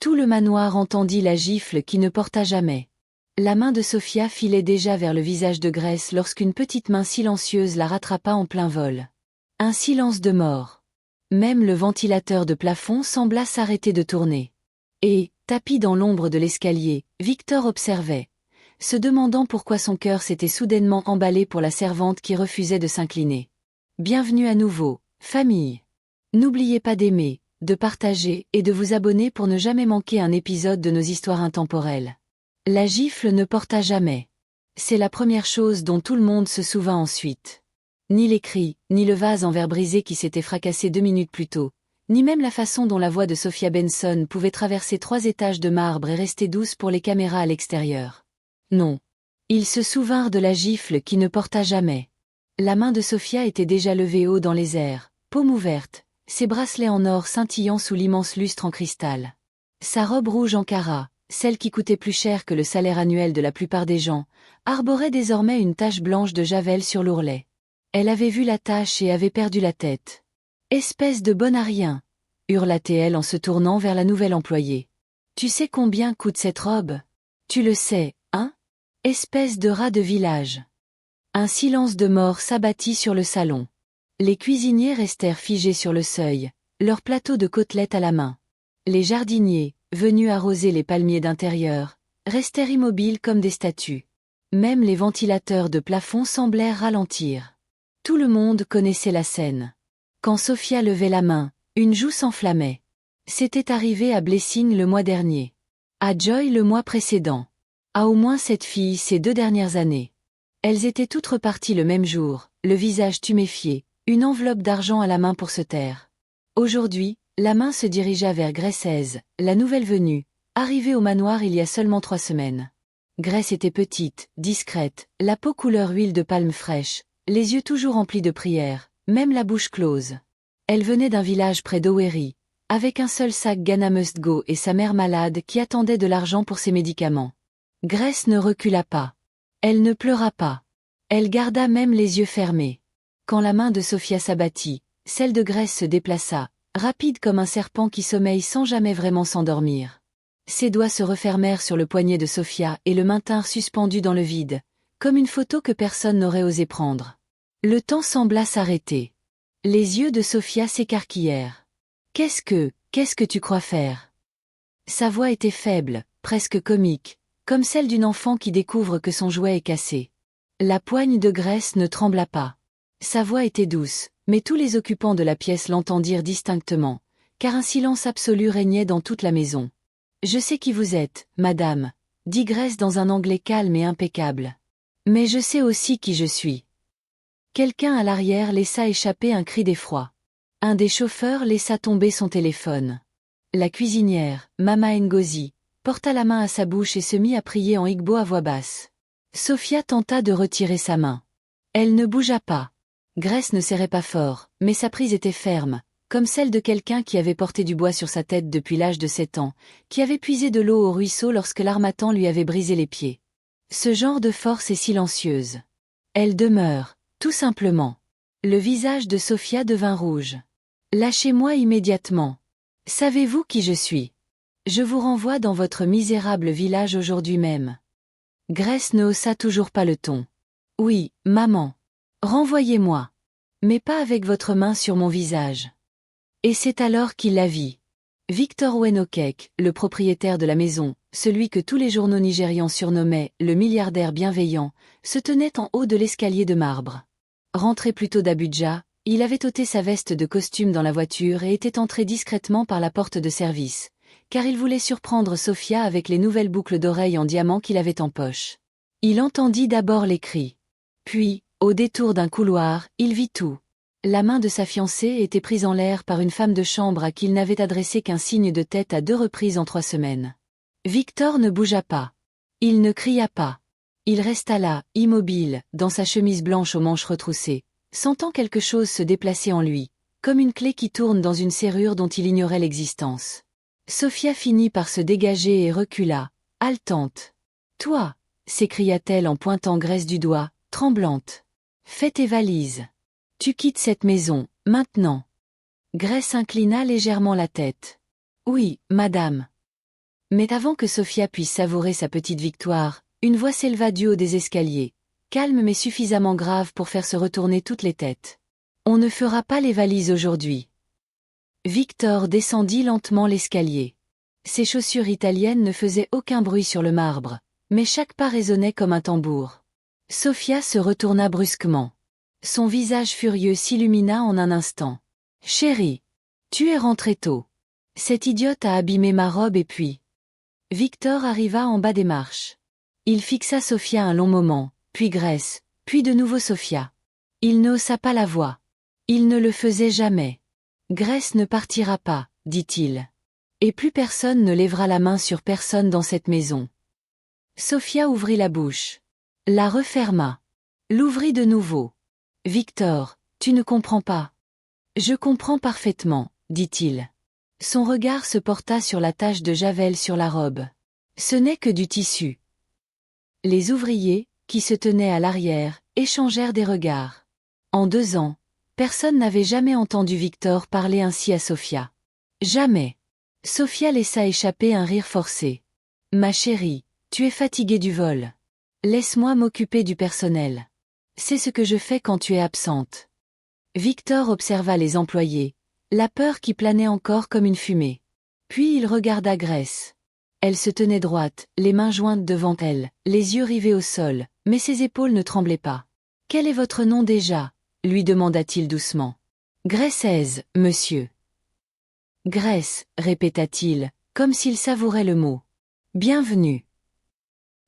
Tout le manoir entendit la gifle qui ne porta jamais. La main de Sophia filait déjà vers le visage de Grèce lorsqu'une petite main silencieuse la rattrapa en plein vol. Un silence de mort. Même le ventilateur de plafond sembla s'arrêter de tourner. Et, tapi dans l'ombre de l'escalier, Victor observait, se demandant pourquoi son cœur s'était soudainement emballé pour la servante qui refusait de s'incliner. Bienvenue à nouveau, famille. N'oubliez pas d'aimer, de partager et de vous abonner pour ne jamais manquer un épisode de nos histoires intemporelles. La gifle ne porta jamais. C'est la première chose dont tout le monde se souvint ensuite. Ni les cris, ni le vase en verre brisé qui s'était fracassé 2 minutes plus tôt, ni même la façon dont la voix de Sophia Benson pouvait traverser 3 étages de marbre et rester douce pour les caméras à l'extérieur. Non. Ils se souvinrent de la gifle qui ne porta jamais. La main de Sophia était déjà levée haut dans les airs, paume ouverte, ses bracelets en or scintillant sous l'immense lustre en cristal. Sa robe rouge en carats, celle qui coûtait plus cher que le salaire annuel de la plupart des gens, arborait désormais une tache blanche de javel sur l'ourlet. Elle avait vu la tache et avait perdu la tête. « Espèce de bonne à rien !» hurla-t-elle en se tournant vers la nouvelle employée. « Tu sais combien coûte cette robe ? Tu le sais, hein ? Espèce de rat de village !» Un silence de mort s'abattit sur le salon. Les cuisiniers restèrent figés sur le seuil, leur plateau de côtelettes à la main. Les jardiniers, venus arroser les palmiers d'intérieur, restèrent immobiles comme des statues. Même les ventilateurs de plafond semblèrent ralentir. Tout le monde connaissait la scène. Quand Sophia levait la main, une joue s'enflammait. C'était arrivé à Blessing le mois dernier. À Joy le mois précédent. À au moins cette fille ces 2 dernières années. Elles étaient toutes reparties le même jour, le visage tuméfié, une enveloppe d'argent à la main pour se taire. Aujourd'hui, la main se dirigea vers Grace, la nouvelle venue, arrivée au manoir il y a seulement 3 semaines. Grace était petite, discrète, la peau couleur huile de palme fraîche, les yeux toujours remplis de prières, même la bouche close. Elle venait d'un village près d'Owerri, avec un seul sac Ghana Must Go et sa mère malade qui attendait de l'argent pour ses médicaments. Grace ne recula pas. Elle ne pleura pas. Elle garda même les yeux fermés. Quand la main de Sophia s'abattit, celle de Grace se déplaça, rapide comme un serpent qui sommeille sans jamais vraiment s'endormir. Ses doigts se refermèrent sur le poignet de Sophia et le maintinrent suspendu dans le vide, comme une photo que personne n'aurait osé prendre. Le temps sembla s'arrêter. Les yeux de Sophia s'écarquillèrent. « Qu'est-ce que tu crois faire ?» Sa voix était faible, presque comique, comme celle d'une enfant qui découvre que son jouet est cassé. La poigne de Grace ne trembla pas. Sa voix était douce, mais tous les occupants de la pièce l'entendirent distinctement, car un silence absolu régnait dans toute la maison. « Je sais qui vous êtes, madame, » dit Grace dans un anglais calme et impeccable. « Mais je sais aussi qui je suis. » Quelqu'un à l'arrière laissa échapper un cri d'effroi. Un des chauffeurs laissa tomber son téléphone. La cuisinière, Mama Ngozi, porta la main à sa bouche et se mit à prier en igbo à voix basse. Sophia tenta de retirer sa main. Elle ne bougea pas. Grace ne serrait pas fort, mais sa prise était ferme, comme celle de quelqu'un qui avait porté du bois sur sa tête depuis l'âge de 7 ans, qui avait puisé de l'eau au ruisseau lorsque l'harmattan lui avait brisé les pieds. Ce genre de force est silencieuse. Elle demeure, tout simplement. Le visage de Sophia devint rouge. Lâchez-moi immédiatement. Savez-vous qui je suis ? Je vous renvoie dans votre misérable village aujourd'hui même. Grace ne haussa toujours pas le ton. Oui, maman. Renvoyez-moi. Mais pas avec votre main sur mon visage. Et c'est alors qu'il la vit. Victor Owen-Okeke, le propriétaire de la maison, celui que tous les journaux nigérians surnommaient le milliardaire bienveillant, se tenait en haut de l'escalier de marbre. Rentré plus tôt d'Abuja, il avait ôté sa veste de costume dans la voiture et était entré discrètement par la porte de service, car il voulait surprendre Sophia avec les nouvelles boucles d'oreilles en diamant qu'il avait en poche. Il entendit d'abord les cris. Puis, au détour d'un couloir, il vit tout. La main de sa fiancée était prise en l'air par une femme de chambre à qui il n'avait adressé qu'un signe de tête à 2 reprises en 3 semaines. Victor ne bougea pas. Il ne cria pas. Il resta là, immobile, dans sa chemise blanche aux manches retroussées, sentant quelque chose se déplacer en lui, comme une clé qui tourne dans une serrure dont il ignorait l'existence. Sophia finit par se dégager et recula, haletante. « Toi !» s'écria-t-elle en pointant Grace du doigt, tremblante. « Fais tes valises. Tu quittes cette maison, maintenant. » Grace inclina légèrement la tête. « Oui, madame. » Mais avant que Sophia puisse savourer sa petite victoire, une voix s'éleva du haut des escaliers, calme mais suffisamment grave pour faire se retourner toutes les têtes. On ne fera pas les valises aujourd'hui. Victor descendit lentement l'escalier. Ses chaussures italiennes ne faisaient aucun bruit sur le marbre, mais chaque pas résonnait comme un tambour. Sophia se retourna brusquement. Son visage furieux s'illumina en un instant. « Chérie, tu es rentrée tôt. Cette idiote a abîmé ma robe et puis... » Victor arriva en bas des marches. Il fixa Sophia un long moment, puis Grace, puis de nouveau Sophia. Il ne haussa pas la voix. Il ne le faisait jamais. « Grace ne partira pas, dit-il. Et plus personne ne lèvera la main sur personne dans cette maison. » Sophia ouvrit la bouche. La referma. L'ouvrit de nouveau. « Victor, tu ne comprends pas. »« Je comprends parfaitement, dit-il. » Son regard se porta sur la tache de javel sur la robe. Ce n'est que du tissu. Les ouvriers, qui se tenaient à l'arrière, échangèrent des regards. En 2 ans, personne n'avait jamais entendu Victor parler ainsi à Sophia. Jamais. Sophia laissa échapper un rire forcé. « Ma chérie, tu es fatiguée du vol. Laisse-moi m'occuper du personnel. C'est ce que je fais quand tu es absente. » Victor observa les employés, la peur qui planait encore comme une fumée. Puis il regarda Grace. Elle se tenait droite, les mains jointes devant elle, les yeux rivés au sol, mais ses épaules ne tremblaient pas. « Quel est votre nom déjà ?» lui demanda-t-il doucement. « Grace, monsieur. »« Grace, » répéta-t-il, comme s'il savourait le mot. « Bienvenue. »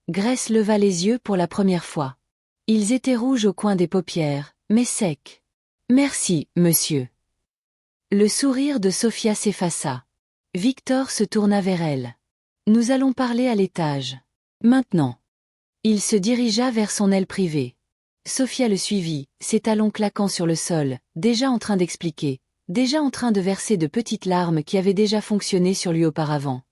Grace leva les yeux pour la première fois. Ils étaient rouges au coin des paupières, mais secs. « Merci, monsieur. » Le sourire de Sophia s'effaça. Victor se tourna vers elle. « Nous allons parler à l'étage. Maintenant. » Il se dirigea vers son aile privée. Sophia le suivit, ses talons claquant sur le sol, déjà en train d'expliquer, déjà en train de verser de petites larmes qui avaient déjà fonctionné sur lui auparavant.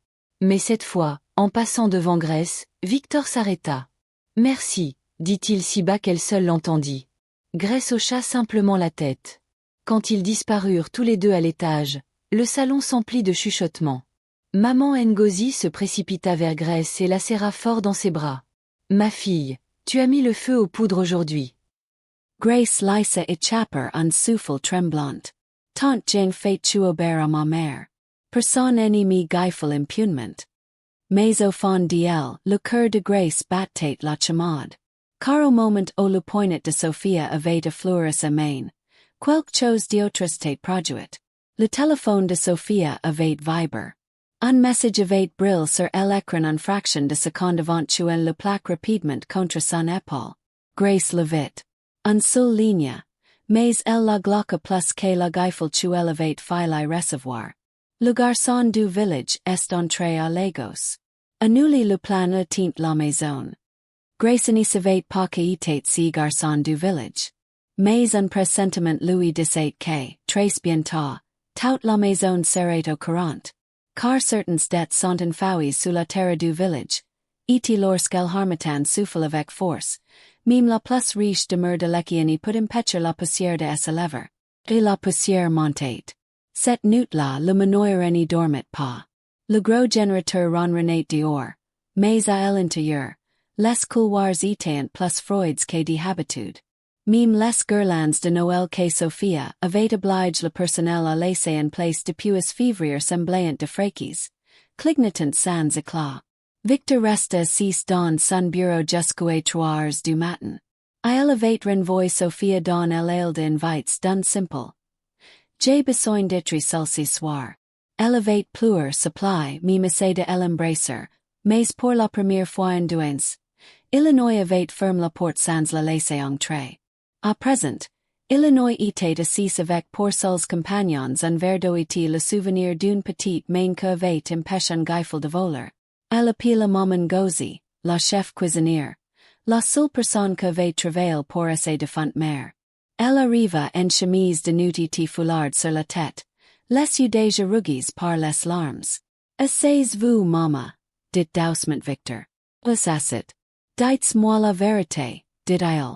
Mais cette fois, en passant devant Grace, Victor s'arrêta. « Merci, » dit-il si bas qu'elle seule l'entendit. Grace hocha simplement la tête. Quand ils disparurent tous les deux à l'étage, le salon s'emplit de chuchotements. Maman Ngozi se précipita vers Grace et la serra fort dans ses bras. « Ma fille, tu as mis le feu aux poudres aujourd'hui. » Grace lysa et chaper un souffle tremblant. Tant jing fait tuober à ma mère. Personne ennemi gifle impunement. Mais au fond d'elle, le cœur de Grace battait la chamade. Car au moment où le poignet de Sophia avait affleuré sa main, quelque chose d'autre produit. Le téléphone de Sophia avait vibré. Un message avait brillé sur l'écran en fraction de seconde avant qu'elle le plaque rapidement contre son épaule. Grace le vit. Un seul ligne, mais elle la gloque plus que la gifle qu'elle avait failli recevoir. Le garçon du village est entré à Lagos. Annulé le plan le tint la maison. Grace n'y savait pas qu'était si garçon du village. Mais un pressentiment lui disait que, très bientôt, toute la maison serait au courant. Car certaines dettes sont enfouies sous la terre du village. Et lorsqu'elle harmattan souffle avec force, même la plus riche demeure de Lekki n'y peut empêcher la poussière de s'élever. Et la poussière montait. Cette nuit-là le manoir n'y dormait pas. Le gros générateur ronronnait dehors. Mais à l'intérieur, les couloirs étaient plus froids que d'habitude. Même les guirlandes de Noël que Sophia avait obligé le personnel à laisser en place depuis février semblant de fraquis, clignotant sans éclat. Victor resta assis dans son bureau jusqu'aux 3 heures du matin. Il avait renvoyé Sophia dans l'aile d'invites d'un simple. J'ai besoin d'être seul ce soir. Elle avait pleuré supply même essayé de l'embrasser, mais pour la première fois en 2 ans, Illinois avait fermé la porte sans la laisser entrer. À présent, Illinois était assis avec pour seuls compagnons un verre d'eau et le souvenir d'une petite main que avait empêché un gifle de voler. Elle appela maman Ngozi, la chef cuisinière, la seule personne que avait travaillé pour sa défunte mère. Elle arriva en chemise de nuit et foulard sur la tête, les yeux déjà rougis par les larmes. Asseyez-vous, maman, dit doucement Victor. Assassit. Dites-moi la vérité, dit-il.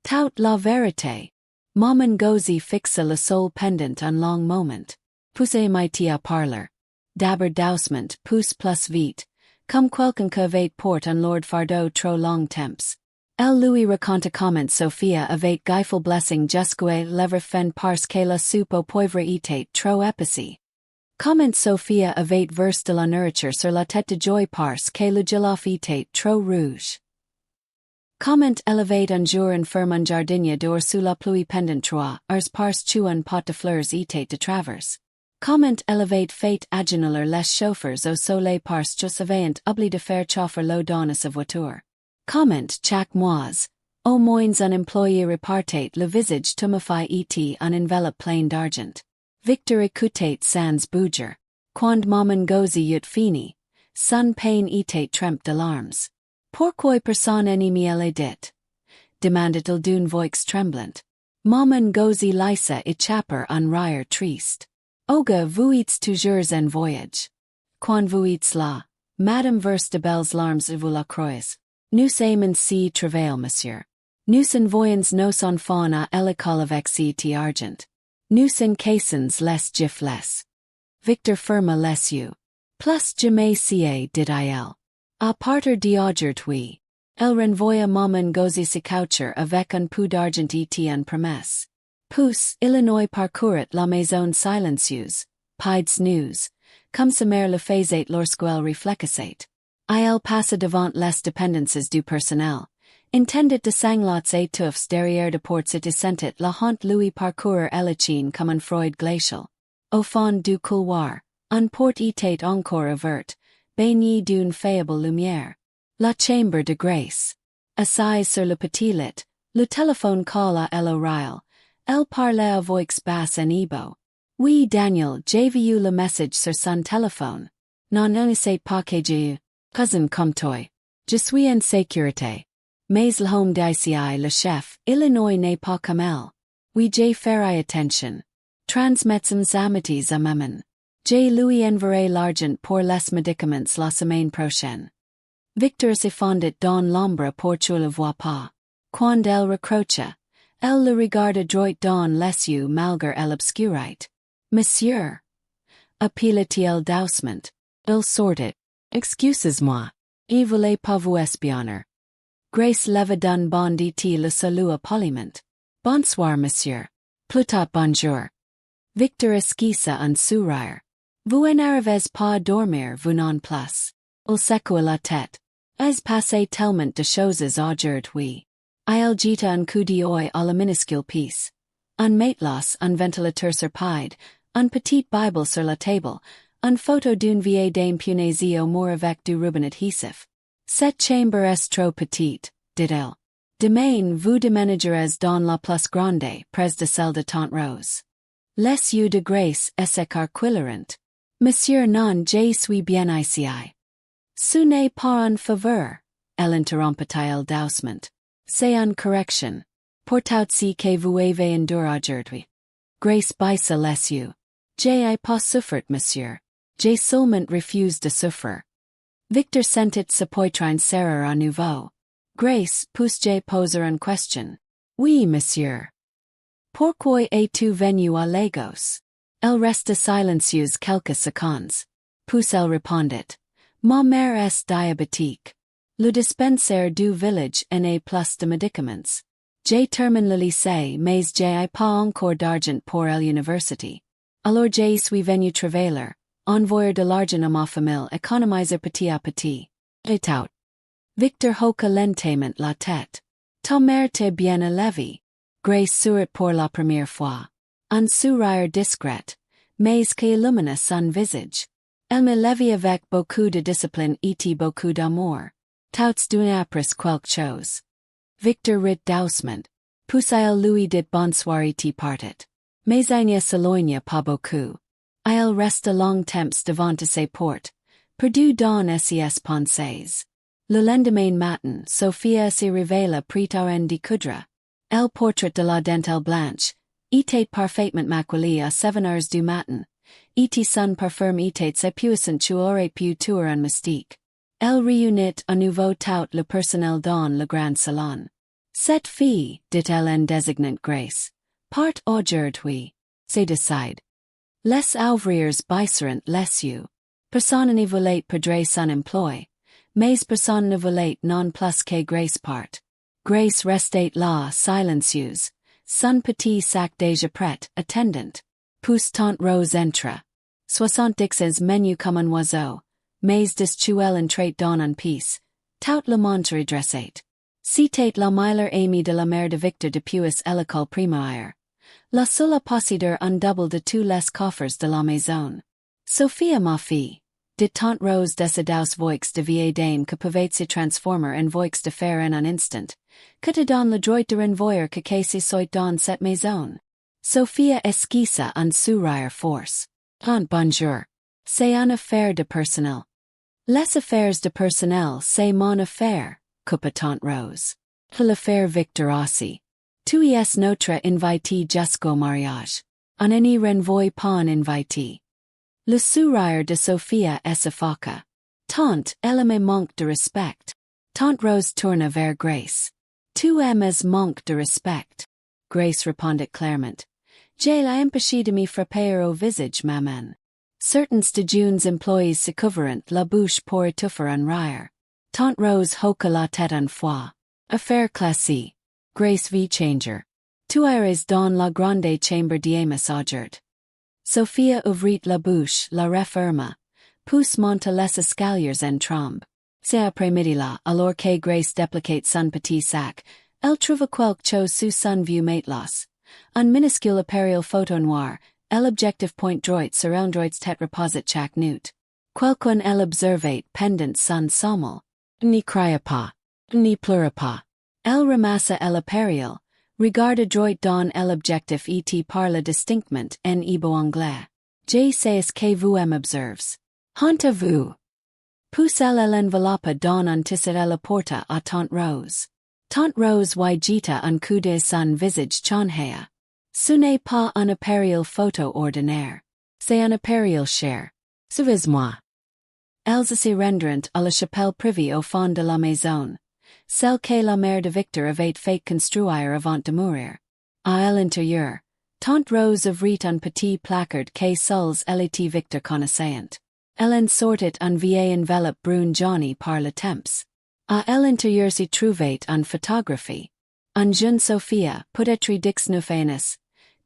Toute la vérité. Maman Ngozi fixa le sol pendant un long moment. Poussez-moi à parler. D'abord doucement, pousse plus vite, comme quelqu'un avait port un lourd fardeau trop long temps. Elle lui raconte comment Sophia avait gifle blessing jusqu'au lèvres fin parce que la soupe au poivre était trop épicée. Comment Sophia avait verse de la nourriture sur la tête de joie parce que le jollof était trop rouge. Comment elle avait un jour infirme un jardinier dehors sous la pluie pendant 3 heures parce qu'un pot de fleurs était de travers. Comment elle avait fait agénoler les chauffeurs au soleil parce qu'ils avaient oublié de faire chauffer l'eau dans sa voiture. Comment chaque mois, au moins un employé repartait le visage tuméfié et un enveloppe plein d'argent. Victor écoutait sans bouger. Quand maman gozi eut fini, son pain était trempe de larmes. Pourquoi personne n'aimait elle dit? Demandait-il d'une voix tremblante. Maman gozi lisa échapper un rire triste. Oga vous êtes toujours en voyage. Quand vous êtes là, madame verse de belles larmes et vous la croyez. Nous aimons si travail monsieur. Nous envoyons nos enfants à l'école avec cet argent. Nous encaissons les giflets. Victor ferma les yeux. Plus jamais si dit-il. À partir d'aujourd'hui, elle renvoya maman gozi sa coucher avec un peu d'argent et un promesse. Puis, Illinois parcourait la maison silencieuse, pides news, comme sa mère le faisait lorsqu'elle réfléchissait. Elle passa devant les dépendances du personnel, intendait de sanglots et touffes derrière de portes et sentait la honte lui parcourir Lekki comme un Freud glacial. Au fond du couloir, une porte était encore ouverte, baignée d'une faible lumière. La chambre de grâce. Assise sur le petit lit, le téléphone calla à l'oreille. Elle parlait à voix basse en hébeau. Oui Daniel, j'ai vu le message sur son téléphone. Non ne sais pas que j'ai cousin comme toi. Je suis en sécurité. Mais le home d'ici le chef, Illinois n'est pas comme elle. Oui j'ai ferai attention. Transmettons amitiés à maman. J'ai lui enverrai l'argent pour les médicaments la semaine prochaine. Victor se fondit dans l'ombre pour tu le vois pas. Quand elle recrocha, elle le regarda droit dans les yeux malgré l'obscurité. Monsieur, appela-t-il doucement. Il sortit. Excusez-moi. Il voulait pas vous espionner. Grace leva d'un bond et le salua poliment. Bonsoir monsieur. Plutôt bonjour. Victor esquissa un sourire. Vous n'arrivez pas à dormir vous non plus. Il secoua la tête. Est passé tellement de choses aujourd'hui. Il jeta un coup d'œil à la minuscule pièce. Un matelas, un ventilateur sur pied, un petite Bible sur la table, une photo d'une vieille dame punaisée au mur avec du ruban adhésif. Cette chambre est trop petite, dit-elle. Demain vous déménagerez dans la plus grande, près de celle de Tante Rose. Les yeux de Grace s'écarquilleront. Monsieur non je suis bien ici. Ce n'est pas un faveur, elle interrompit-il doucement. C'est une correction. Portout-ci que vous avez enduré aujourd'hui. Grace baissa les yeux. J'ai pas souffert monsieur. J'ai seulement refusé de souffrir. Victor sentit sa poitrine serrer à nouveau. Grace, puis-je poser une question? Oui monsieur. Pourquoi es-tu venu à Lagos? Elle resta silencieuse quelques secondes. Puis elle répondit. Ma mère est diabétique. Le dispensaire du village n'a plus de médicaments. J'ai terminé le lycée mais j'ai pas encore d'argent pour l'université. Alors je suis venu travailler, envoyer de l'argent à ma famille économiser petit à petit. Et tout. Victor hocha lentement la tête. Ta mère t'est bien élevée. Grace sourit pour la première fois. Un sourire discret, mais qui illumina son visage. Elle me levait avec beaucoup de discipline et beaucoup d'amour. Touts d'une après quelque chose. Victor rit doucement. Puis il lui dit bonsoir et partit. Mais il ne s'éloigna pas beaucoup. Il resta longtemps devant ses portes, perdu dans ses pensées. Le lendemain matin, Sophia se réveilla prête à en découdre. El portrait de la dentelle blanche était parfaitement maquillé à 7 heures du matin. Et son parfum était si puissant tu aurais pu tuer un moustique. Elle réunit à nouveau tout le personnel dans le grand salon. Cette fille, dit-elle en désignant Grace, part aujourd'hui. C'est décide. Les ouvriers baisseront les yeux. Personne ne voulait perdre son emploi, mais personne ne voulait non plus que Grace part. Grace restait là silencieuse, son petit sac déjà prêt, attendant. Puis tante Rose entra. 70 menu comme un oiseau, mais destuelle en trait dans un piece, tout le monde redressait. C'était la meilleure amie de la mère de Victor depuis l'école primaire. La seule possédeur un double de tous les coffres de la maison. Sophia ma fille, dit tante Rose décidaus voix de vieille dame que pouvait se transformer en voix de fer en un instant, que te donne le droit de renvoyer que se soit dans cette maison. Sophia esquissa un sourire force. Tante bonjour. C'est une affaire de personnel. Les affaires de personnel c'est mon affaire, coupa tante Rose. L'affaire Victor aussi. Tu es notre invité jusqu'au mariage. On n'y renvoie pas un invité. Le sourire de Sophia s'effaça. Tante, elle me manque de respect. Tante Rose tourna vers Grace. Tu aimes manque de respect. Grace répondit clairement. J'ai l'empêché de me frapper au visage, maman. Certains de June's employés se couvrant la bouche pour étouffer un rire. Tante Rose hocha la tête une fois. Affaire classique. Grace v. Changer. Tu eres dans la grande chambre d'Amazagert. Sophia ouvrit la bouche, la referma. Puis monta les escaliers en trombe. C'est après-midi-là, alors que Grace déployait son petit sac, elle trouva quelque chose sous son vieux matelas. Un minuscule appareil photo noir, l'objectif point droit sur un droit tête reposait chaque nuit. Quelqu'un elle observait pendant son sommeil. N'y criait pas. N'y pleurait pas. Elle ramassa l'appareil, regarda droit dans l'objectif et parla distinctement en ibo anglais. Je sais que vous m'observes. Hantez-vous. Puis elle l'enveloppa dans un tissu et la porta à tante Rose. Tante Rose y jeta un coup de son visage chanhea. Ce n'est pas un appareil photo ordinaire. C'est un appareil cher. Suivez-moi. Elles se rendirent à la chapelle privée au fond de la maison. Celle que la mère de Victor avait fait construire avant de mourir. À l'intérieur, tante Rose ouvrit un petit placard que seuls elle et Victor connaissaient. Elle en sortit un vieil enveloppe brun jauni par le temps. À l'intérieur s'y trouvait une photographie. Un jeune Sophia, peut-être 19 ans,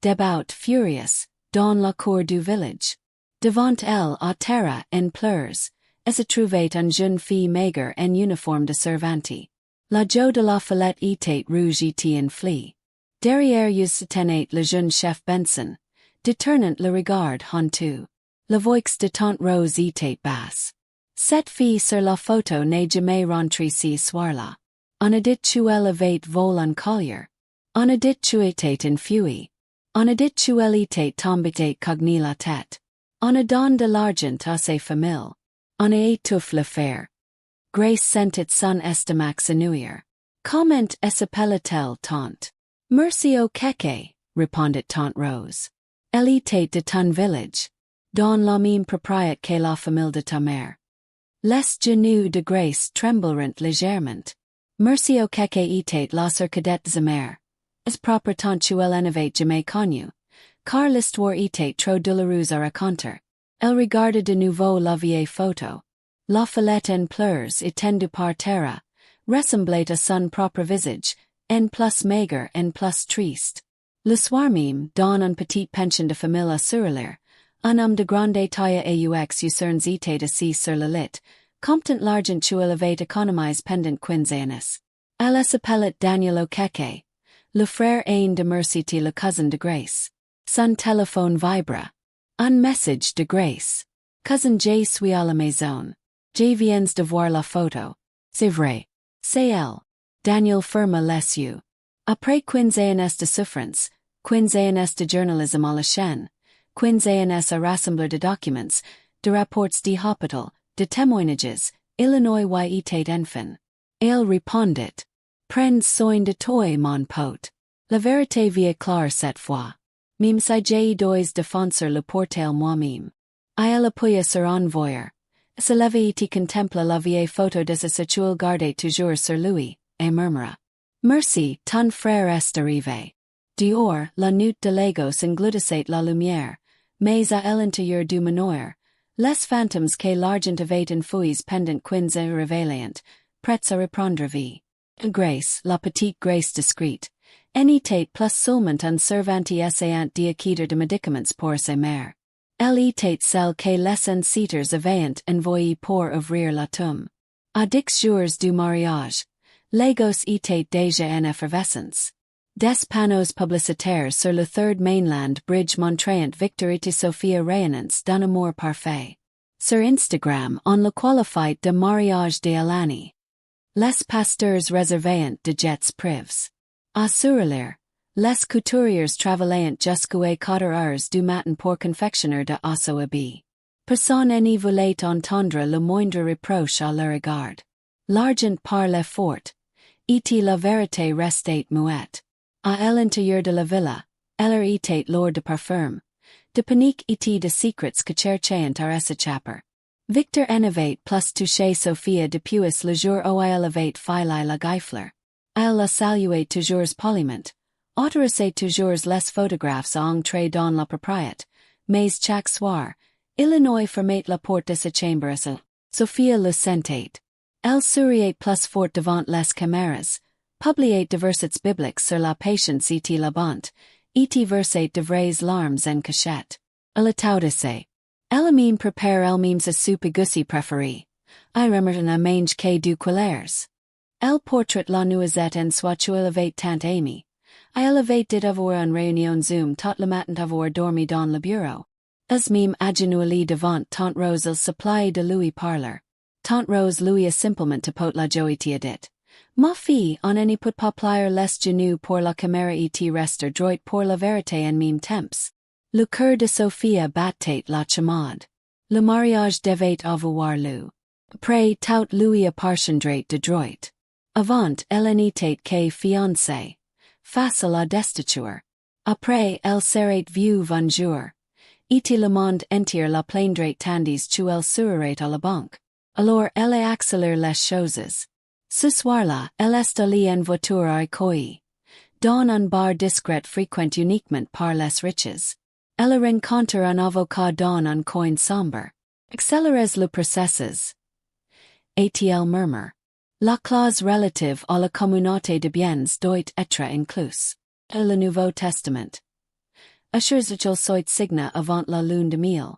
débout furious, dans la cour du village. Devant elle à terre en pleurs, se trouvait une jeune fille maigre en uniforme de servante. La joie de la follette était rouge et en flie. Derrière eux se tenait le jeune chef Benson, détournant le regard honteux. La voix de tante Rose était basse. Cette fille sur la photo n'est jamais rentrée ce soir-là. On a dit tu elle avait vol un collier. On a dit tu étais en fuite. On a dit tu elle était tombée cogné la tête. On a donné de l'argent à ses familles. On a étouffé l'affaire. Grace sentit son estomac s'ennuyer. Comment s'appelle-t-elle, tante? Merci Okeke, répondit tante Rose. Elle était de ton village. Dans la même propriété que la famille de ta mère. Les genoux de Grace trembleront légèrement. Merci Okeke était la sœur cadette de sa mère. Es propre tante tu elle n'avait jamais connu, car l'histoire était trop douloureuse à raconter. Elle regarda de nouveau la vieille photo. La follette en pleurs étendue par terre, ressemblait à son propre visage, en plus maigre en plus triste. Le soir même, dans une petite pension de famille à Surelaire, un homme de grande taille et aux usurns était assis sur le lit, comptant l'argent tu avait économisé pendant 15 années. Elle s'appelait Daniel Okeke, le frère aîné de Mercy et le cousin de Grace. Son téléphone vibra. Un message de Grace. Cousin J suis à la maison. Je viens de voir la photo. C'est vrai. C'est elle. Daniel ferma les yeux. Après 15 années de souffrance, 15 années de journalisme à la chaîne, 15 années à rassembler de documents, de rapports d'hôpital, de témoignages, Illinois y était enfin. Elle répondit. Prends soin de toi mon pote. La vérité vient claire cette fois. Même si j'ai dois défendre le portail moi-même. Elle appuya sur envoyer. Se leva et contempla la vieille photo de sa sexuelle gardée toujours sur lui, et murmura. Merci, ton frère est arrivé. Dehors, la nuit de Lagos englutissait la lumière, mais à l'intérieur du manoir, Les phantoms que l'argent avait en fouilles pendant quinze révéliant, prêts à reprendre vie. Grace, la petite Grace discrète, était plus seulement un servanti essayant d'acquitter de médicaments pour sa mère. Elle était celle que les ancêtres avaient envoyée pour ouvrir la tombe. À 10 jours du mariage, Lagos était déjà en effervescence. Des panneaux publicitaires sur le third mainland bridge montrant Victor et Sophia rayonnance d'un amour parfait. Sur Instagram on le qualifiait de mariage de l'année. Les pasteurs réservaient de jets privés. À Suralire, les couturiers travaillant jusqu'aux 4 heures du matin pour confectionner de osso habits. Personne n'y voulait entendre le moindre reproche à leur égard. L'argent parlait fort, et la vérité restait muette. À l'intérieur de la villa, elle était l'or de parfum. De panique et de secrets que cherchaient à s'échapper. Victor avait plus touché Sophia depuis le jour où elle avait filé la giflait. Elle la saluait toujours poliment, autorisait toujours les photographes à entrer dans la propriété, mais chaque soir, Illinois fermait la porte de sa chambre à Sophia le sentait. Elle souriait plus fort devant les caméras, publiait de versets bibliques sur la patience et la bonté, et versait de vraies larmes en cachette. Elle taudissait. Elle même prépare elle-même sa soupe gussie préférée. I remercie à mange que du colères. Elle portrait la noisette en soit avait tant aimé. Elle avait dit avoir en réunion Zoom tot le matin avoir dormi dans le bureau. As même agenouillé devant Tante Rose il supplie de lui parler. Tante Rose lui a simplement apporté la joie dit. Ma fille on n'y peut pas plier les genoux pour la caméra et rester droit pour la vérité en même temps. Le cœur de Sophia battait la chamade. Le mariage devait avoir lieu. Après tout lui appartiendrait de droit. Avant elle n'était que fiancée. Face à la destitution. Après elle serait veuve un jour. Et le monde entier la plaindrait tandis tu elle serait à la banque. Alors elle accélère les choses. Ce soir-là, elle est allée en voiture à Lekki. Dans un bar discret fréquent uniquement par les riches. Elle rencontre un avocat dans un coin sombre. Accélérez le processus. ATL murmure. La clause relative à la communauté de biens doit être incluse. Le Nouveau Testament. Assurzachel soit signa avant la lune de miel.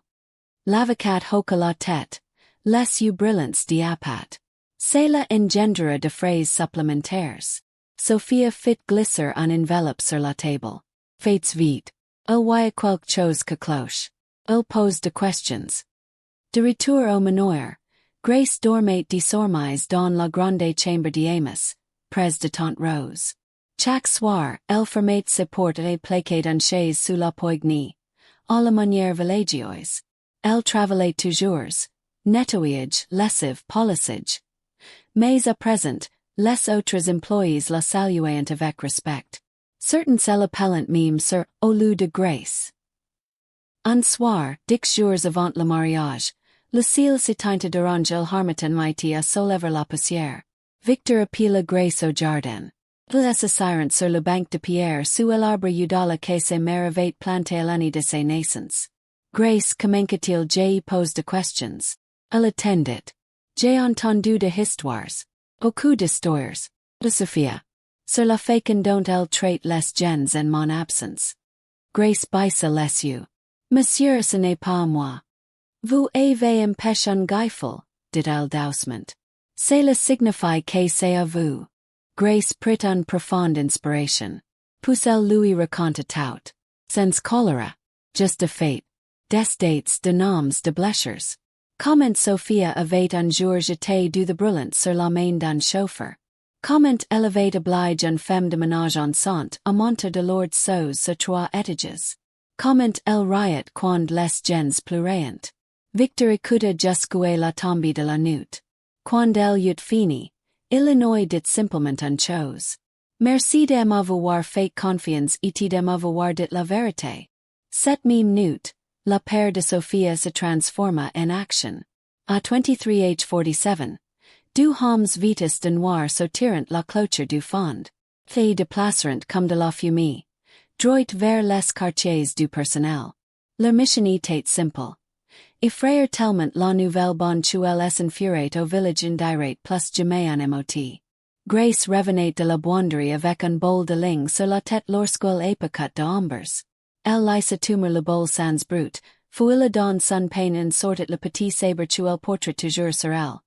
L'avocat hoca la tête. Les yeux brillants diapat. Cela engendra de phrases supplémentaires. Sophia fit glisser un enveloppe sur la table. Fates vite. Elle voyait quelque chose que cloche. Elle pose de questions. De retour au manoir, Grace dormait désormais dans la grande chambre d'Amos, près de Tante Rose. Chaque soir, elle fermait ses portes et plaquait une chaise sous la poignée, à la manière villagieuse. Elle travaillait toujours, nettoyage, lessive, polissage. Mais à présent, les autres employés la saluaient avec respect. Certains s'appellant même sur au lieu de Grace. Un soir, 10 jours avant le mariage, le ciel s'éteint d'orange il harmattan mighty à soulever la poussière. Victor appela Grace au jardin. Il s'assirent sur le banc de pierre sous l'arbre udala que sa mère avait planté l'année de sa naissance. Grace commença-t-il j'ai pose de questions. Elle attendait. J'ai entendu de histoires. Beaucoup d'histoires. De Sophia. Sur la façon dont elle traite les gens en mon absence. Grace baissa les yeux. Monsieur, ce n'est pas moi. Vous avez empêché un gifle, dit-elle doucement. Cela signifie que c'est à vous. Grace prit une profonde inspiration. Puis elle lui raconta tout. Sans choléra. Juste de fait. Des dates de noms de blessures. Comment Sophia avait un jour jeté du de brûlant sur la main d'un chauffeur. Comment elle avait obligé une femme de ménage enceinte à monter de lourdes choses sur 3 étages. Comment elle riait quand les gens pleuraient. Victor écouta jusqu'à la tombée de la nuit. Quand elle eut fini, Illinois dit simplement une chose. Merci de m'avoir fait confiance et de m'avoir dit la vérité. Cette même nuit, la père de Sophia se transforma en action. À 23h47, deux hommes vites de noir sautirent la clôture du fond. They déplaceront comme de la fumée. Droit vers les quartiers du personnel. Leur mission était simple. Effrayer tellement la nouvelle bonne chuelle s'enfurait au village indirect plus jamais en mot. Grace revenait de la buanderie avec un bol de ligne sur la tête lorsqu'elle époquette de ombres. Elle laissa tomber le bol sans brute, fouilla dans son pain et sortit le petit sabre chuelle portrait toujours sur elle.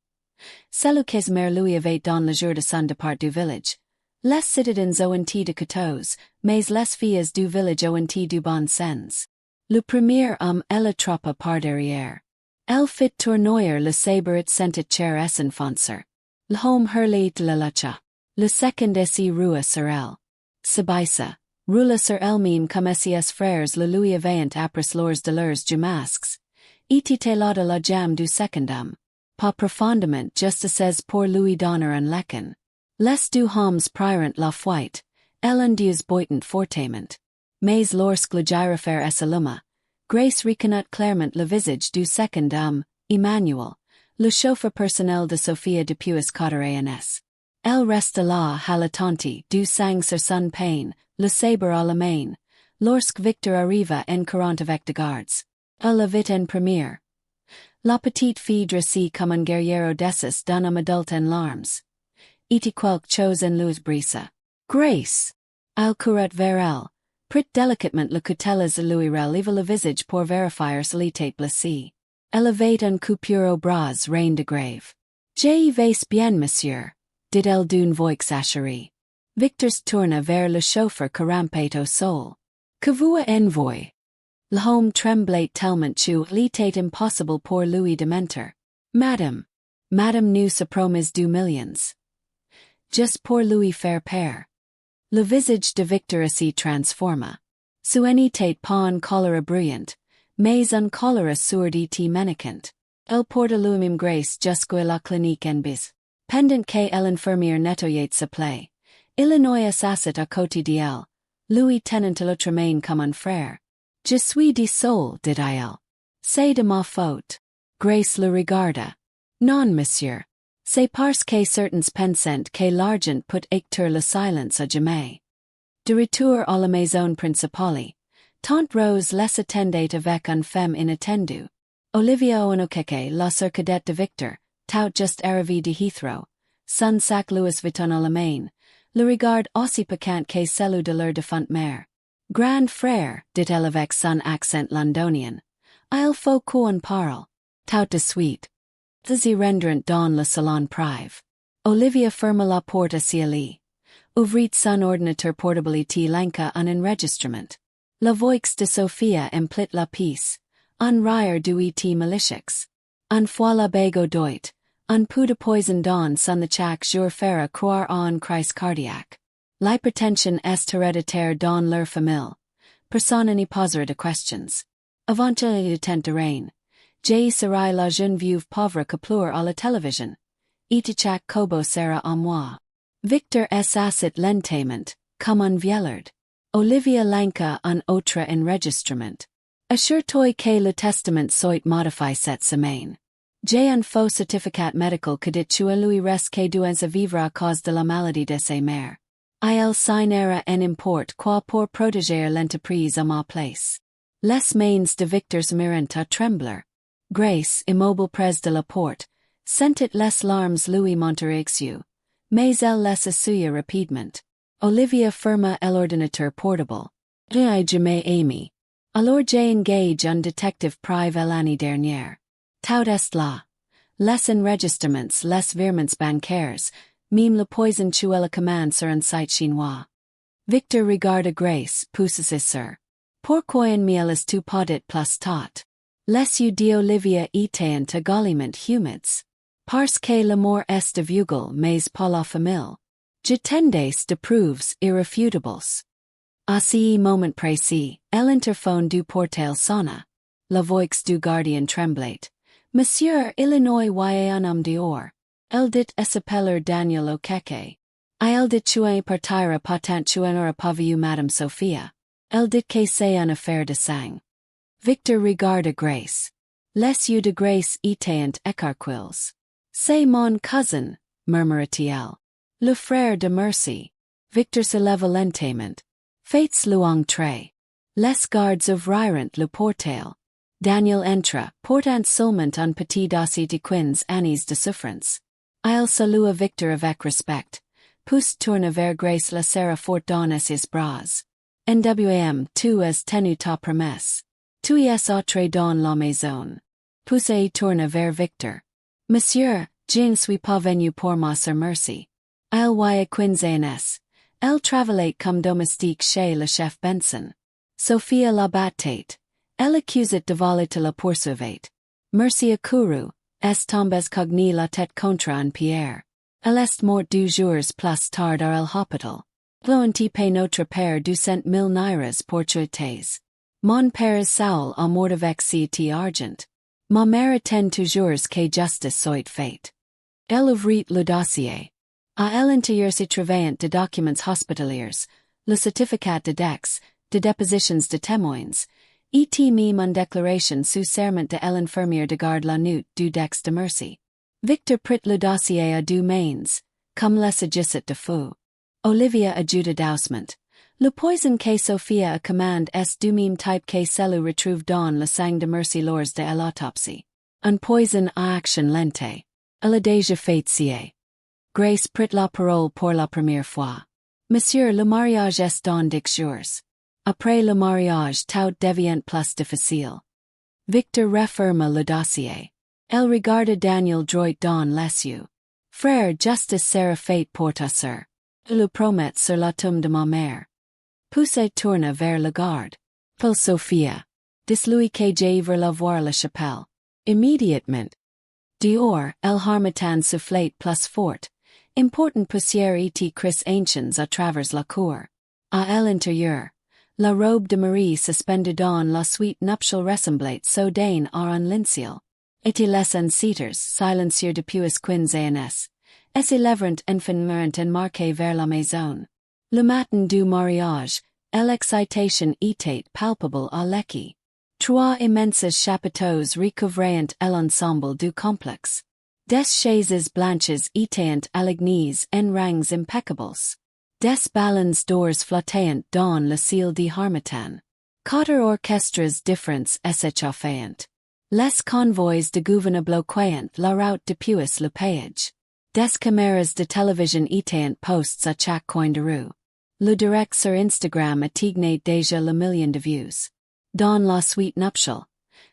Celui que mère lui avait dans le jour de son départ du village. Les citadins ont de 14, mais les filles du village ont du bon sens. Le premier homme elle attrapa par derrière. Elle fit tournoyer le sabre et sentit chair s'enfoncer. Le homme hurlait de la lucha. Le second s'y rua sur elle. Sabaissa, roula sur elle-même comme ses frères le lui avaient après lors de leurs jumasques. Était là de la jam du second homme. Pas profondément juste ses pour lui donner un leçon. Les deux hommes prirent la fuite, elle en deux boitent fortement. Mais lorsque le gyrophare s'alluma, Grace reconnut clairement le visage du second homme, Emmanuel, le chauffeur personnel de Sophia depuis Cotteranes. Elle resta là haletante du sang sur son pain, le sabre à la main, lorsque Victor arriva en courant avec de gardes. Elle avait en première. La petite fille dressée comme un guerriero dessus d'un homme adulte en larmes. Était quelque chose en luz brisa. Grace! Elle courait vers elle, prit délicatement le coutelas lui releva le visage pour vérifier l'état blessé. Elle avait un coupure au bras reine de grave. Je vais bien monsieur, dit-elle d'une voix achérie. Victor tourna vers le chauffeur qui rampait au sol. Que vous envoie? Le homme tremblait tellement que l'état impossible pour lui de mentir. Madame nous se promise 2 millions. Juste pour lui faire peur. Le visage de Victor s'y transforma. Su n'était pas en colère bruyante, mais en colère sourde menaçante. Elle porta lui-même Grace jusqu'à la clinique en bis. Pendant que l'infirmière nettoyait sa plaie. Illinois s'assit à côté d'elle, lui tenant l'autre main comme un frère. Je suis désolé, dit-elle. C'est de ma faute. Grace le regarda. Non, monsieur. C'est parce que certains pensent que l'argent peut écouter le silence à jamais. De retour à la maison principale, Tante Rose les attendait avec une femme inattendue. Victor Owen-Okeke, la sœur cadette de Victor, tout juste arrivé de Heathrow, son sac Louis Vuitton à la main, le regard aussi piquant que celui de leur défunte mère. Grand frère, dit-elle avec son accent londonien, il faut qu'on parle. Tout de suite. Thésy rendrant dans le salon privé. Olivia ferma la porte à cieli. Ouvrit son ordinateur portable et lanka un enregistrement. La voix de Sophia emplit la pièce. Un rire du malicieux. Un fois la bague doit. Un peu de poison dans son de chaque jour faire croire à une crise cardiaque. L'hypertension est héréditaire dans leur famille. Personne n'y posera de questions. Avant le temps de reine. Jay serai la jeune veuve pauvre que pleure à la télévision. Itichak kobo sera à moi. Victor s'assit lentement, comme un vieillard. Olivia lanka un autre enregistrement. Assure-toi que le testament soit modifié cette semaine. J'ai un faux certificat médical que dit tu lui reste que 2 ans à vivre à cause de la maladie de sa mère. Il signera en import quoi pour protéger l'entreprise à ma place. Les mains de Victor mirent à trembler. Grace, immobile près de la porte, sentit les larmes lui monter aux mais elle les essuya rapidement. Olivia ferma l'ordinateur portable. J'ai jamais aimé. Alors j'ai engagé un détective privé l'année dernière. Tout est là. Les enregistrements, les virements bancaires, même le poison chuelle commande sur un site chinois. Victor regarda Grace, poussa sur. Pourquoi en miel est tu podit plus tot? Les yeux d'Olivia étaient également humides. Parce que l'amour est aveugle mais pas la famille. J'attendais de preuves irréfutables. À ce moment précis, l'interphone du portail sonna. La voix du gardien tremblait. Monsieur Illinois y un homme dehors. Elle dit s'appeler Daniel Okeke. Il dit tu partira patent tu n'auras pas vu Madame Sophia. Elle dit que c'est une affaire de sang. Victor regarda Grace. Les yeux de Grace étaient écarquils. C'est mon cousin, murmura-t-il. Le frère de Mercy. Victor se leva lentement. Fates l'entrée. Les gardes ouvrirent le portail. Daniel entra, portant seulement un petit dossier de quinze années de souffrance. Il salua Victor avec respect, puis tourna vers Grace la serra fort dans ses bras. Nwam, tu as tenu ta promesse. Tu y es entré dans la maison. Puis il tourna vers Victor. Monsieur, je ne suis pas venu pour ma merci. Il y a 15 ans. Elle travaillait comme domestique chez le chef Benson. Sophia la battait. Elle accusait de voler la poursuivait. Merci à couru, est tombes cogni la tête contre un pierre. Elle est morte 2 jours plus tard à l'hôpital. Gloanti paie notre père 200,000 naires pour tuites. Mon père Saul a mort avec cet argent. Ma mère attend toujours que justice soit faite. Elle ouvrit le dossier. À l'intérieur se travaillant de documents hospitaliers, le certificat de dex, de dépositions de témoins, et même une déclaration sous serment de l'infirmière de garde la nuit du dex de merci. Victor prit le dossier à 2 mains, comme le sagissait de fou. Olivia ajuda d'ausement. Le poison que Sophia a commande est du même type que celui retrouve dans le sang de merci lors de l'autopsie. Un poison à action lente. Elle a déjà fait sier. Grace prit la parole pour la première fois. Monsieur, le mariage est dans 10 jours. Après le mariage, tout devient plus difficile. Victor referma le dossier. Elle regarda Daniel droit dans les yeux. Frère, justice sera faite pour ta sœur. Je le promets sur la tombe de ma mère. Puis il tourna vers la garde. Pour Sophia. Dis-lui que je veux la voir la chapelle. Immédiatement. Dehors, el harmattan soufflait plus fort. Important poussière et cris anciens à travers la cour. À l'intérieur, la robe de Marie suspendue dans la suite nuptiale ressemblait soudain à un linceul. Et les ancêtres, silencieux depuis 15 ans, et lèvrent infiniment en marqué vers la maison. Le matin du mariage, l'excitation était palpable à Lekki. 3 immenses chapiteaux recouvraient l'ensemble du complexe. Des chaises blanches étaient alignées en rangs impeccables. Des ballons d'or flottaient dans le ciel de harmattan. 4 orchestres différents s'échauffaient. Les convois de gouvernement bloquaient la route depuis le péage. Des caméras de télévision étaient postes à chaque coin de rue. Le direct sur Instagram atteignait déjà le million de vues. Dans la suite nuptiale,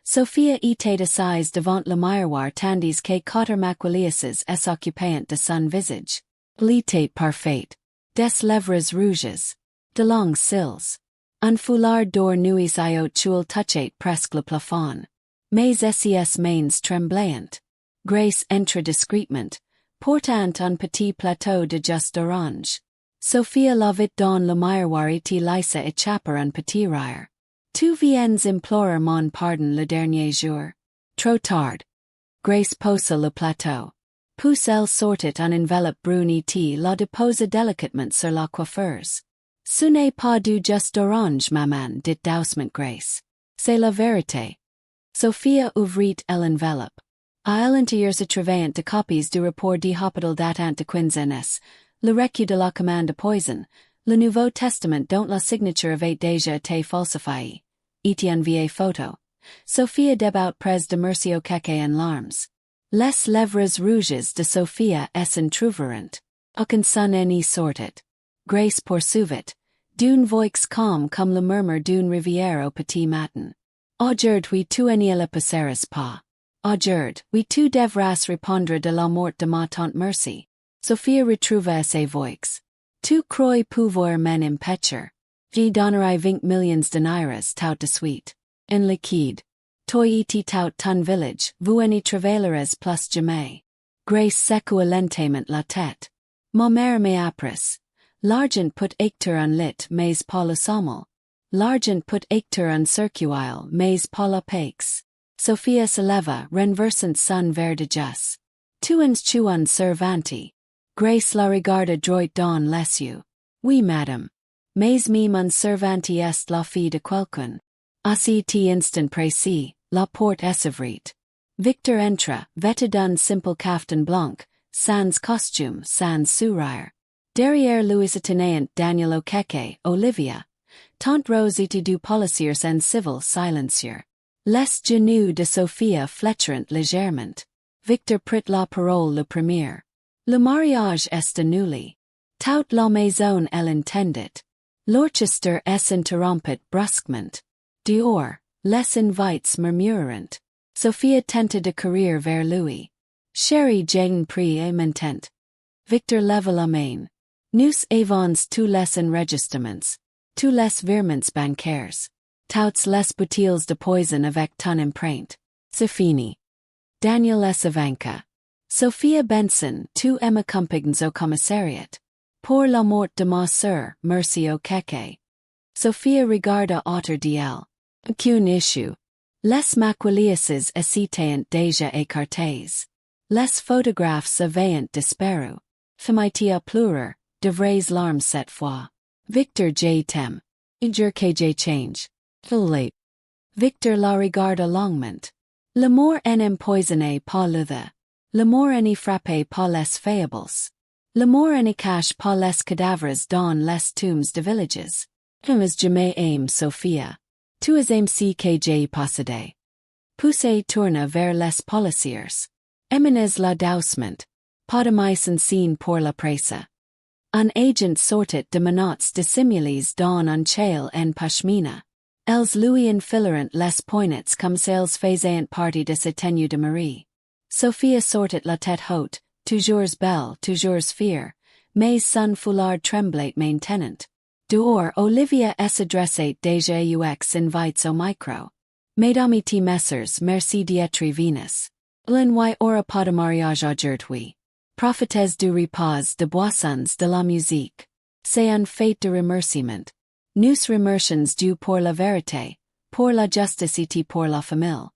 Sophia était assise devant le miroir tandis que 4 maquilleuses s'occupaient de son visage. L'était parfait. Des lèvres rouges. De longs cils. Un foulard d'or nuit au tulle touchait presque le plafond. Mais ses mains tremblaient. Grace entra discrètement, portant un petit plateau de jus d'orange. Sophia la vit dans le miroir et laissa échapper un petit rire. Tu viens implorer mon pardon le dernier jour. Trop tard. Grace posa le plateau. Puis elle sortit un enveloppe brune et la déposa délicatement sur la coiffeuse. Ce n'est pas du jus d'orange, maman, dit doucement Grace. C'est la vérité. Sophia ouvrit l'enveloppe. À l'intérieur se trouvaient de copies du rapport de l'hôpital datant de 15 ans, le recu de la commande de poison, le Nouveau Testament dont la signature avait déjà été falsifiée, et une vieille photo. Sophia débout près de Victor Owen-Okeke en larmes. Les lèvres rouges de Sophia s'entr'ouvrirent. Aucun son n'y sortit. Grace poursuivit, d'une voix calme comme le murmure d'une rivière au petit matin. Aujourd'hui tu n'y le passeras pas. Aujourd'hui tu devras répondre de la mort de ma tante Merci. Sophia retrouva ses voix. Tu crois pouvoir m'en empêcher. Je donnerai 20 millions de naires tout de suite. En liquide. Toi et tout ton village, vous n'y travaillerez plus jamais. Grace secoua lentement la tête. Ma mère m'appris. L'argent peut être un lit mais pas le sommel. L'argent peut être un cercueil mais pas la paix. Sophia se leva renversant son verre de jus. Tu un servanti. Grace la regarda droit dans les yeux. Oui madame. Mais même un servanti est la fille de quelqu'un. À cet instant précis, la porte s'ouvrit. Victor entra, vêtu d'un simple caftan blanc, sans costume, sans sourire. Derrière lui se tenaient Daniel Okeke, Olivia. Tante Rose était du policier en civil silencieux. Les genoux de Sophia fléchirent légèrement. Victor prit la parole le premier. Le mariage est annulé. Toute la maison elle intendait. L'orchestre est interrompit brusquement. Dehors, les invités murmurent. Sophia tentait de courir vers lui. Chérie Jane prie et mentent. Victor leva la main. Nous avons tous les enregistrements. Tous les virements bancaires. Toutes les bouteilles de poison avec ton empreinte. C'est fini. Daniel S. Ivanka. Sophia Benson, tu m'accompagnes au commissariat. Pour la mort de ma sœur, merci Okeke. Sophia regarda autour d'elle. Aucune issue. Les maquilleuses étaient déjà écartées. Les photographes avaient disparu. Femitia à pleurer, de vraies larmes cette fois. Victor J. Tem. Igur que J. change. Too late. Victor la regarda longuement. L'amour en empoisonné pas l'eau. L'amour en y frappé pas les fables. L'amour en y cache pas les cadavres dans les tombes de villages. Tu as jamais aimé Sophia. Tu as aimé ce que j'ai possédé. Poussez tourna vers les policiers. Eminez la doucement. Pas de mise en scène pour la presse. Un agent sortit de menottes dissimules dans un châle en pashmina. Els lui enfilerant les poignets comme s'ils faisaient partie de sa tenue de Marie. Sophia sortit la tête haute, toujours belle, toujours fière, mais son foulard tremblait maintenant. Dehors Olivia s'adressait déjà aux invités au micro. Mesdames et messieurs, merci d'être venus. L'ennui aura pas de mariage aujourd'hui. Profitez du repas, de boissons, de la musique. C'est un fête de remerciement. Nous remercions Dieu pour la vérité, pour la justice et pour la famille.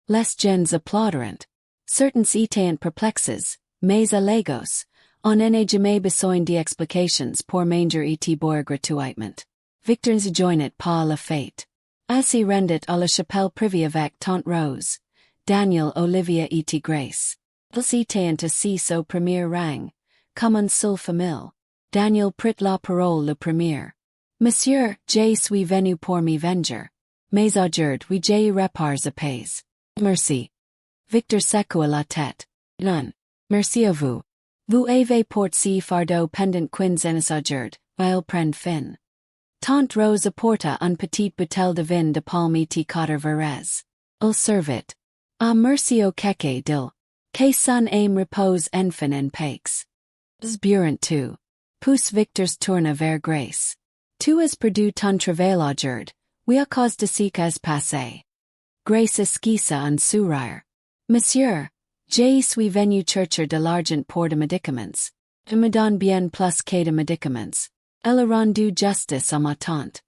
Les jeunes applaudirent. Certains étaient perplexes, mais à Lagos, on n'a jamais besoin d'explications pour manger et boire gratuitement. Victor ne joignait pas la fête. Ainsi rendit à la chapelle privée avec Tante Rose, Daniel, Olivia et Grace. Ils étaient assis au premier rang, comme un seul famille. Daniel prit la parole le premier. Monsieur, je suis venu pour me venger. Mais aujourd'hui j'ai repars à paix. Merci. Victor secoua la tête. Non. Merci à vous. Vous avez porté fardeau pendant 15 ans aujourd'hui, il prend fin. Tante Rose apporta une petite bouteille de vin de palme et 4 verres. Il servit. Ah merci Okeke dil. Que son âme repose enfin en paix. Zburant tu. Pousse Victor's tourna vers Grace. Tu as perdu ton travail aujourd'hui, oui à cause de ce qui est passé. Grace esquissa un sourire. Monsieur, je suis venu chercher de l'argent pour de médicaments. Tu me donnes bien plus que de médicaments. Elle a rendu justice à ma tante.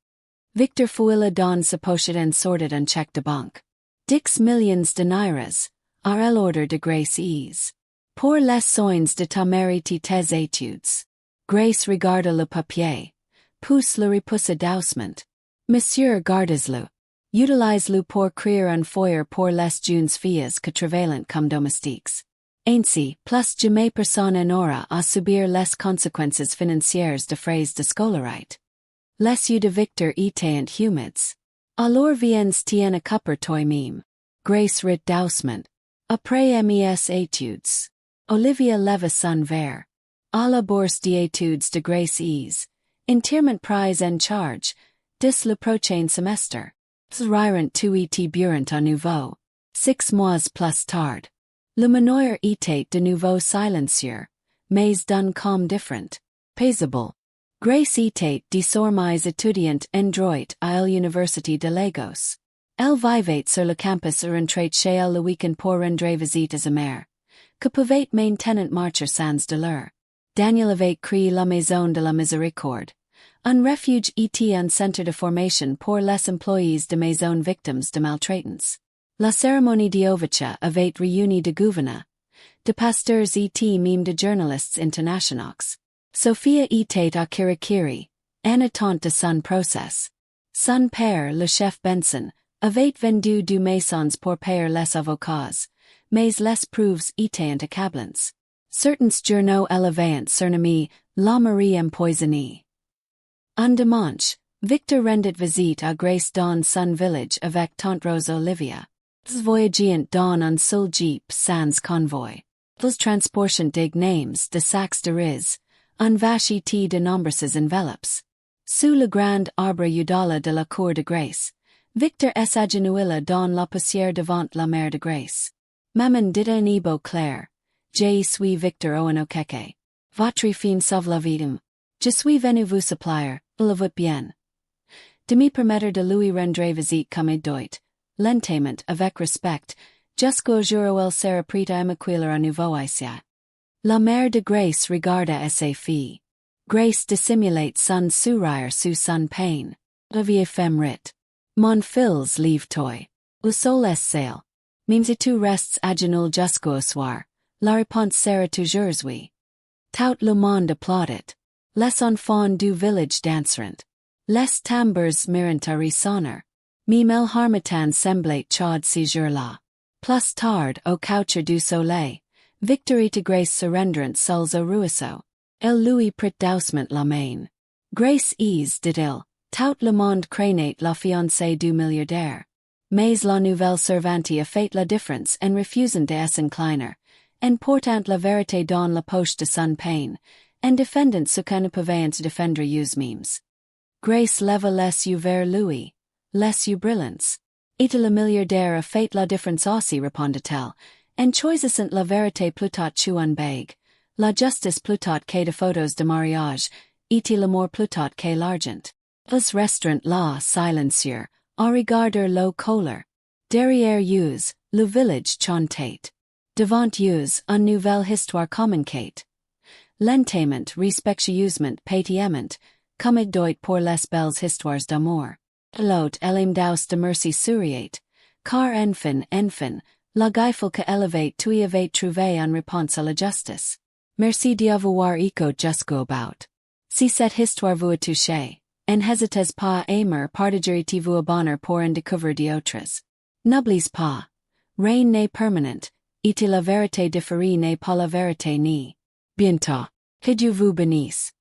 Victor fouilla dans sa pochette and sorted un chèque de banque. 10 millions de naires, à l'ordre de Grace is. Pour les soins de ta mère et tes études. Grace regarda le papier. Pousse le repoussa doucement. Monsieur gardez-le. Utilise-le pour créer un foyer pour les jeunes filles que travaillent comme domestiques. Ainsi, plus jamais personne n'aura à subir les conséquences financières de frais de scolarité. Les yeux de Victor étaient humides. Alors viens tien a cupper toi mime. Grace rit doucement. Après mes études. Olivia leva son verre. À la bourse d'études de Grace is. Entièrement prise en charge. Dis le prochain semestre. Zrirant tu et burant à nouveau. 6 mois plus tard. Le manoir était de nouveau silencieux, mais d'un calme différent. Paisible. Grace était désormais étudiante en droit à l'Université de Lagos. Elle vivait sur le campus ou rentrait chez elle le week-end pour rendre visite à sa mère, que pouvait maintenant marcher sans douleur. Daniel avait créé la Maison de la Miséricorde, un refuge et un centre de formation pour les employés de maison victimes de maltraitance. La cérémonie d'Ovacha avait réuni de gouverneurs, de pasteurs et même de journalistes internationaux. Sophia était à Kirikiri, en attente de son procès. Son père, le chef Benson, avait vendu du maisons pour payer les avocats, mais les preuves étaient accablantes. Certains journaux élevant surnommé La Marie empoisonnée. Un dimanche, Victor rendit visite à Grace dans son village avec tante Rose Olivia. Voyageant dans un seul jeep sans convoy. Los transportant des names de sacs de riz, un vachité de nombreuses enveloppes. Sous le grand arbre udala de la cour de Grace, Victor s'agenouilla dans la poussière devant la mère de Grace. Maman dit un ebo clair, je suis Victor Owen-Okeke. Votre fin sauve la vie. Je suis venu vous supplier, il va bien. De me permettre de lui rendre visite comme il doit, lentement avec respect, jusqu'au jour où elle sera prête à m'accueillir à nouveau ici. La mère de Grace regarda sa fille. Grace dissimulate son sourire sous son peine. La vieille femme rit. Mon fils livre toi. Le sol est sale. Même si tu restes à genoux jusqu'au soir, la réponse sera toujours oui. Tout le monde applaudit. Les enfants du village danseront. Les tambours mirent à ressonner. Même el harmattan semblait chaud ces jours-là. Plus tard au coucher du soleil, Victor et Grace surrendrant seuls au ruisseau. Elle lui prit doucement la main. Grace dit-il, tout le monde craignait la fiancée du milliardaire. Mais la nouvelle servante a fait la différence en refusant de s'incliner, en portant la vérité dans la poche de son pain, en défendant ce qu'on ne pouvait défendre eux-mêmes. Grace leva les yeux vers lui, les yeux brillants. Et le milliardaire a fait la différence aussi, répondit-elle, en choisissant la vérité plutôt qu'un bag, la justice plutôt que de photos de mariage, et l'amour plutôt que l'argent. Les restaurants là silencieux, à regarder l'eau couleur. Derrière eux, le village chantait. Devant eux, une nouvelle histoire communiquait. Lentement, respectueusement, pétillement, comme il doit pour les belles histoires d'amour. L'autre l'aime d'aus de merci souriait, car enfin, la gifle que élevait tu y avait trouvé en réponse à la justice. Merci d'avoir écouté jusqu'au bout. Si cette histoire vous a touché, n'hésitez pas à aimer, partager et vous abonner pour en découvrir d'autres. N'oubliez pas, rien n'est permanent, et la vérité différée n'est pas la vérité ni. Bientôt. Que Dieu vous bénisse.